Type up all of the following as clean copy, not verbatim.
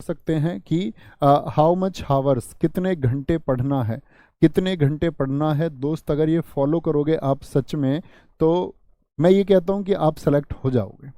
सकते हैं कि हाउ मच हावर्स, कितने घंटे पढ़ना है, कितने घंटे पढ़ना है। दोस्त अगर ये फॉलो करोगे आप सच में, तो मैं ये कहता हूँ कि आप सेलेक्ट हो जाओगे,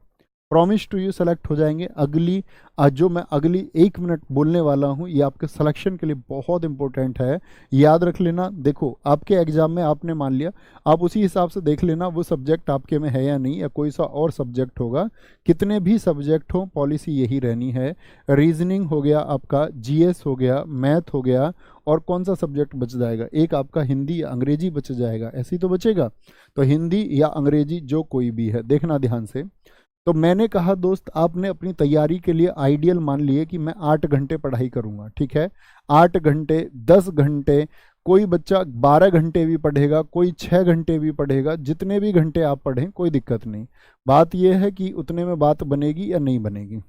प्रॉमिस टू यू सेलेक्ट हो जाएंगे। अगली जो मैं अगली 1 मिनट बोलने वाला हूँ ये आपके सिलेक्शन के लिए बहुत इंपॉर्टेंट है, याद रख लेना। देखो आपके एग्जाम में आपने मान लिया, आप उसी हिसाब से देख लेना वो सब्जेक्ट आपके में है या नहीं, या कोई सा और सब्जेक्ट होगा। कितने भी सब्जेक्ट हो पॉलिसी यही रहनी है। रीजनिंग हो गया आपका, जीएस हो गया, मैथ हो गया, और कौन सा सब्जेक्ट बच जाएगा, एक आपका हिंदी या अंग्रेजी बच जाएगा, ऐसे ही तो बचेगा। तो हिंदी या अंग्रेजी जो कोई भी है, देखना ध्यान से। तो मैंने कहा दोस्त आपने अपनी तैयारी के लिए आइडियल मान लिए कि मैं 8 घंटे पढ़ाई करूंगा, ठीक है, 8 घंटे, 10 घंटे, कोई बच्चा 12 घंटे भी पढ़ेगा, कोई 6 घंटे भी पढ़ेगा, जितने भी घंटे आप पढ़ें कोई दिक्कत नहीं। बात यह है कि उतने में बात बनेगी या नहीं बनेगी,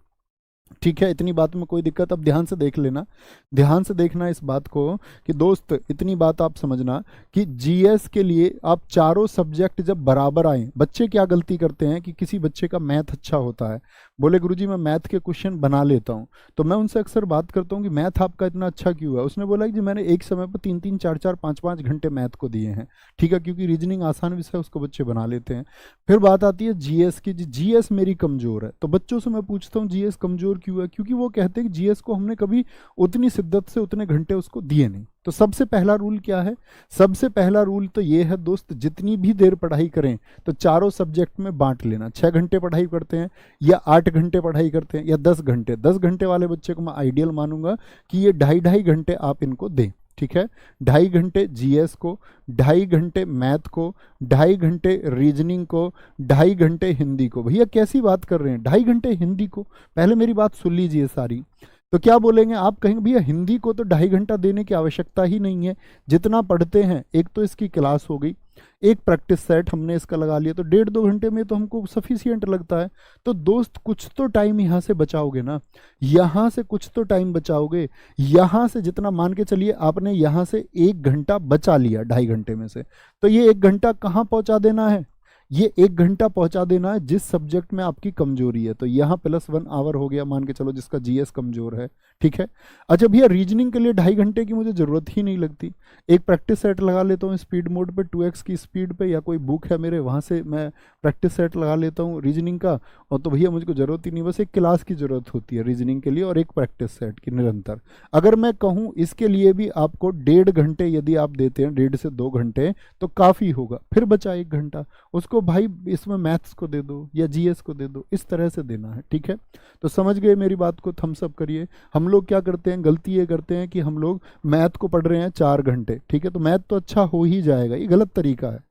ठीक है, इतनी बात में कोई दिक्कत। अब ध्यान से देख लेना, ध्यान से देखना इस बात को कि दोस्त इतनी बात आप समझना कि जीएस के लिए आप चारों सब्जेक्ट जब बराबर आए, बच्चे क्या गलती करते हैं कि किसी बच्चे का मैथ अच्छा होता है, बोले गुरुजी मैं मैथ के क्वेश्चन बना लेता हूँ, तो मैं उनसे अक्सर बात करता हूँ कि मैथ आपका इतना अच्छा क्यों है। उसने बोला कि जी मैंने एक समय पर 3-3, 4-4, 5-5 घंटे मैथ को दिए हैं, ठीक है, क्योंकि रीजनिंग आसान विषय उसको बच्चे बना लेते हैं। फिर बात आती है जीएस की, जी जीएस मेरी कमजोर है, तो बच्चों से मैं पूछता हूँ जीएस कमजोर क्यों है, क्योंकि वो कहते हैं कि जीएस को हमने कभी उतनी शिद्दत से उतने घंटे उसको दिए नहीं। तो सबसे पहला रूल क्या है, सबसे पहला रूल तो ये है दोस्त, जितनी भी देर पढ़ाई करें तो चारों सब्जेक्ट में बांट लेना। 6 घंटे पढ़ाई करते हैं या 8 घंटे पढ़ाई करते हैं या 10 घंटे, 10 घंटे वाले बच्चे को मैं आइडियल मानूंगा कि ये 2.5-2.5 घंटे आप इनको दें, ठीक है। 2.5 घंटे जीएस को, 2.5 घंटे मैथ को, 2.5 घंटे रीजनिंग को, 2.5 घंटे हिंदी को। भैया कैसी बात कर रहे हैं, 2.5 घंटे हिंदी को, पहले मेरी बात सुन लीजिए सारी। तो क्या बोलेंगे आप, कहेंगे भैया हिंदी को तो 2.5 घंटा देने की आवश्यकता ही नहीं है, जितना पढ़ते हैं, एक तो इसकी क्लास हो गई, एक प्रैक्टिस सेट हमने इसका लगा लिया, तो 1.5-2 घंटे में तो हमको सफिशियंट लगता है। तो दोस्त कुछ तो टाइम यहाँ से बचाओगे ना, यहाँ से कुछ तो टाइम बचाओगे, यहाँ से जितना मान के चलिए आपने यहाँ से 1 घंटा बचा लिया 2.5 घंटे में से, तो ये 1 घंटा कहाँ पहुँचा देना है, ये 1 घंटा पहुंचा देना है जिस सब्जेक्ट में आपकी कमजोरी है। तो यहाँ +1 आवर हो गया, मान के चलो जिसका जीएस कमजोर है, ठीक है। अच्छा भैया रीजनिंग के लिए 2.5 घंटे की मुझे जरूरत ही नहीं लगती, एक प्रैक्टिस सेट लगा लेता हूँ स्पीड मोड पे 2x की स्पीड पे, या कोई बुक है मेरे वहाँ से मैं प्रैक्टिस सेट लगा लेता हूँ रीजनिंग का, और तो भैया मुझको जरूरत ही नहीं, बस एक क्लास की जरूरत होती है रीजनिंग के लिए और एक प्रैक्टिस सेट की निरंतर। अगर मैं कहूँ इसके लिए भी आपको 1.5 घंटे यदि आप देते हैं, 1.5 से 2 घंटे तो काफ़ी होगा, फिर बचा 1 घंटा, उसको भाई इसमें मैथ्स को दे दो या जीएस को दे दो, इस तरह से देना है, ठीक है। तो समझ गए मेरी बात को, थम्स अप करिए। हम लोग क्या करते हैं, गलती ये करते हैं कि हम लोग मैथ को पढ़ रहे हैं 4 घंटे, ठीक है, तो मैथ तो अच्छा हो ही जाएगा, ये गलत तरीका है।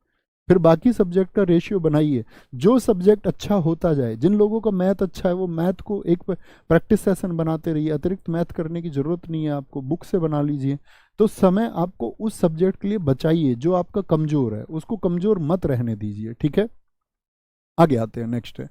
फिर बाकी सब्जेक्ट का रेशियो बनाइए, जो सब्जेक्ट अच्छा होता जाए, जिन लोगों का मैथ अच्छा है वो मैथ को एक प्रैक्टिस सेशन बनाते रहिए, अतिरिक्त मैथ करने की जरूरत नहीं है आपको, बुक से बना लीजिए। तो समय आपको उस सब्जेक्ट के लिए बचाइए जो आपका कमजोर है, उसको कमजोर मत रहने दीजिए, ठीक है। आगे आते हैं, नेक्स्ट है